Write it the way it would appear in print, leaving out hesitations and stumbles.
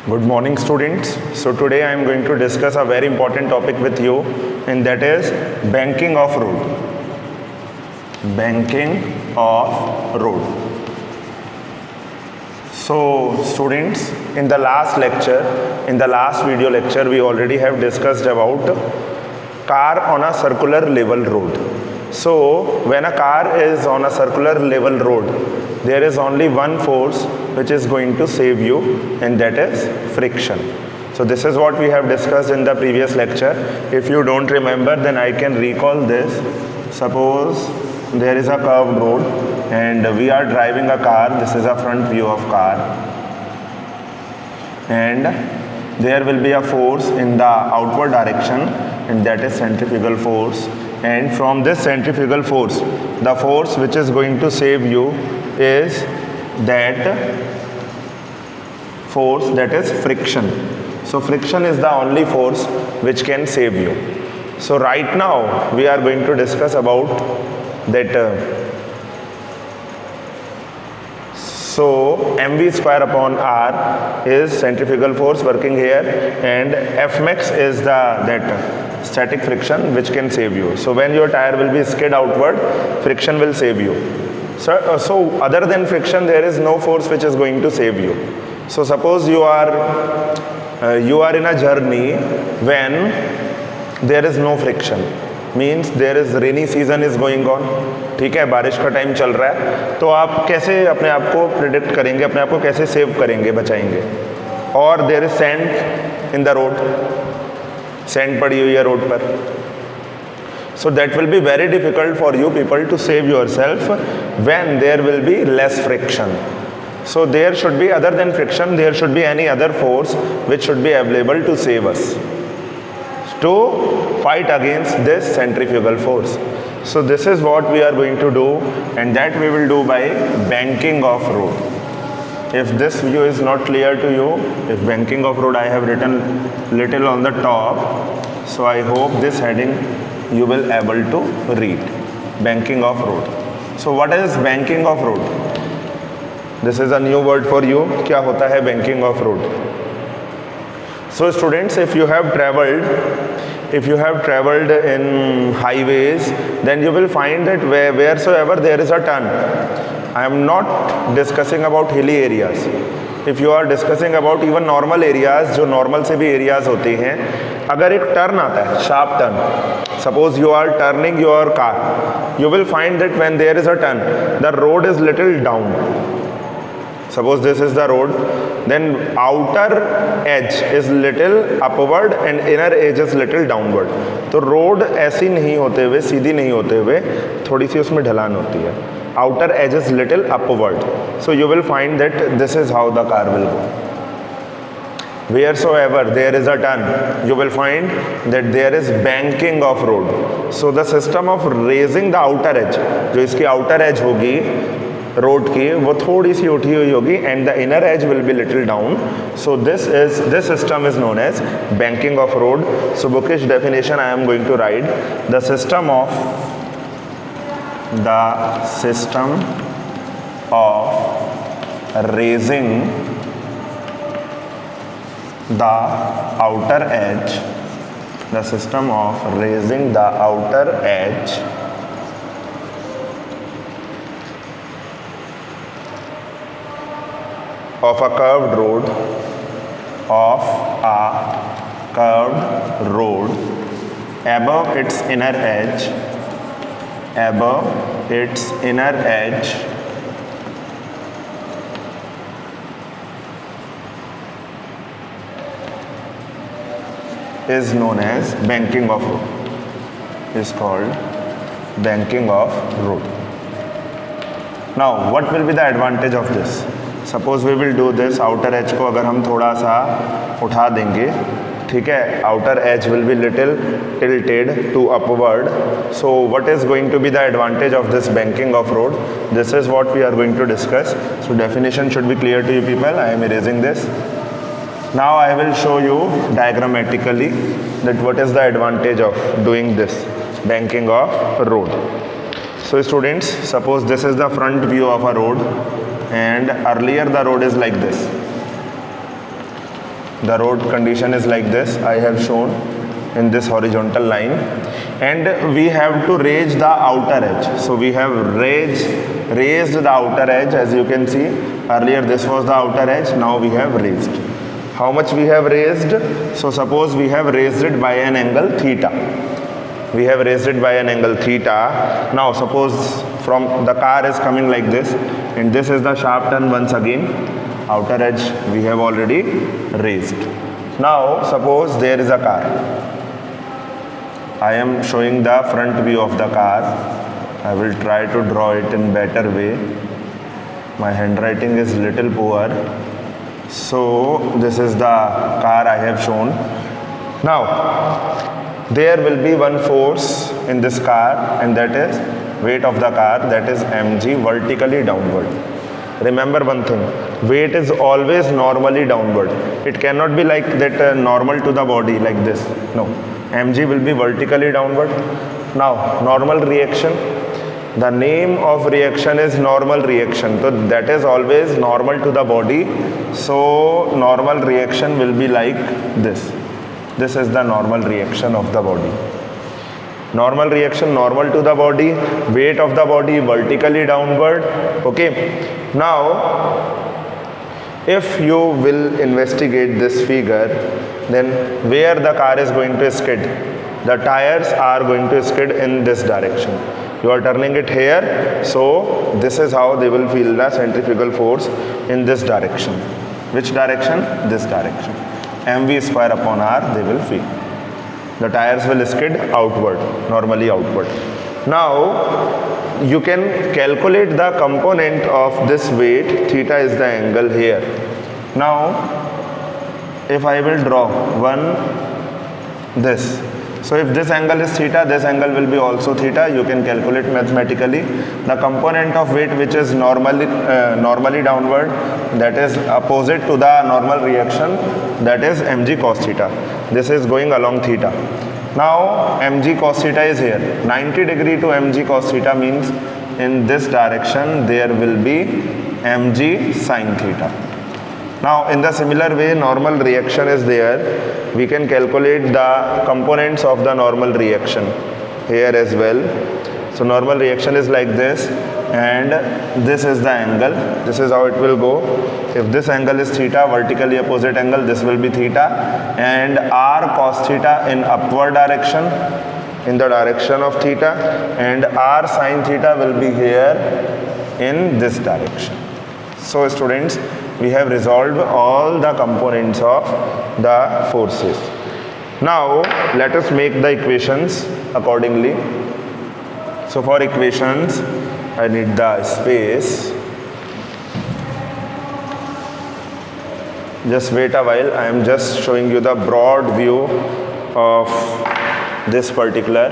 Good morning, students. So today I am going to discuss a very important topic with you, and that is banking of road. Banking of road. So students, in the last video lecture, we already have discussed about car on a circular level road. So when a car is on a circular level road, there is only one force which is going to save you, and that is friction. So this is what we have discussed in the previous lecture. If you don't remember, then I can recall this. Suppose there is a curved road and we are driving a car. This is a front view of car, and there will be a force in the outward direction, and that is centrifugal force. And from this centrifugal force, the force which is going to save you is that force, that is friction. So friction is the only force which can save you. So right now we are going to discuss about that. So mv square upon r is centrifugal force working here, and F max is that static friction which can save you. So when your tire will be skid outward, friction will save you. So other than friction, there is no force which is going to save you. So suppose you are in a journey when there is no friction, means there is rainy season is going on. ठीक है, बारिश का time चल रहा है, तो आप कैसे अपने आप को प्रिडिक्ट करेंगे, अपने आप को कैसे सेव करेंगे, बचाएंगे? और there is sand in the road, sand पड़ी हुई है रोड पर. So that will be very difficult for you people to save yourself when there will be less friction. So there should be, other than friction, there should be any other force which should be available to save us, to fight against this centrifugal force. So this is what we are going to do, and that we will do by banking of road. If this view is not clear to you, if banking of road I have written little on the top, so I hope this heading you will able to read. Banking of road. So what is banking of road? This is a new word for you. क्या होता है banking of road? So students, if you have traveled in highways, then you will find that wheresoever there is a turn. I am not discussing about hilly areas. If you are discussing about even normal areas, जो normal से भी areas होते हैं, अगर एक turn आता है, sharp turn, suppose you are turning your car, you will find that when there is a turn, the road is little down. Suppose this is the road, then outer edge is little upward and inner edge is little downward. तो road ऐसी नहीं होते हुए, सीधी नहीं होते हुए, थोड़ी सी उसमें ढलान होती है. Outer edge is little upward. So you will find that this is how the car will go. Wheresoever there is a turn, you will find that there is banking of road. So the system of raising the outer edge, जो इसकी outer edge होगी road की, वो थोड़ी सी उठी हुई होगी, and the inner edge will be little down. So this system is known as banking of road. So bookish definition I am going to write: the system of raising the outer edge, the system of raising the outer edge of a curved road, above its inner edge, is known as banking of road, is called banking of road. Now what will be the advantage of this? Suppose we will do this, outer edge को अगर हम थोड़ा सा उठा देंगे, ठीक है, outer edge will be little tilted to upward. So what is going to be the advantage of this banking of road? This is what we are going to discuss. So definition should be clear to you people. I am erasing this. Now I will show you diagrammatically that what is the advantage of doing this banking of road. So students, suppose this is the front view of a road, and earlier the road is like this. The road condition is like this. I have shown in this horizontal line, and we have to raise the outer edge. So we have raised the outer edge. As you can see, earlier this was the outer edge, now we have raised. How much we have raised? So suppose we have raised it by an angle theta. We have raised it by an angle theta. Now suppose from the car is coming like this, and this is the sharp turn once again. Outer edge we have already raised. Now suppose there is a car. I am showing the front view of the car. I will try to draw it in better way. My handwriting is little poor. So this is the car I have shown. Now there will be one force in this car, and that is weight of the car, that is mg, vertically downward. Remember one thing, weight is always normally downward. It cannot be like that normal to the body like this. No, mg will be vertically downward. Now normal reaction, the name of reaction is normal reaction, so that is always normal to the body. So normal reaction will be like this. This is the normal reaction of the body. Normal reaction, normal to the body, weight of the body vertically downward. Okay. Now, if you will investigate this figure, then where the car is going to skid? The tires are going to skid in this direction. You are turning it here, so this is how they will feel the centrifugal force in this direction. Which direction? This direction. mv square upon r they will feel. The tires will skid outward, normally outward. Now you can calculate the component of this weight. Theta is the angle here. Now if I will draw this. So if this angle is theta, this angle will be also theta. You can calculate mathematically the component of weight which is normally downward, that is opposite to the normal reaction, that is mg cos theta. This is going along theta. Now mg cos theta is here. 90 degree to mg cos theta means in this direction there will be mg sin theta. Now in the similar way, normal reaction is there. We can calculate the components of the normal reaction here as well. So normal reaction is like this, and this is the angle. This is how it will go. If this angle is theta, vertically opposite angle, this will be theta, and r cos theta in upward direction, in the direction of theta, and r sin theta will be here in this direction. So students, we have resolved all the components of the forces. Now let us make the equations accordingly. So for equations, I need the space. Just wait a while. I am just showing you the broad view of this particular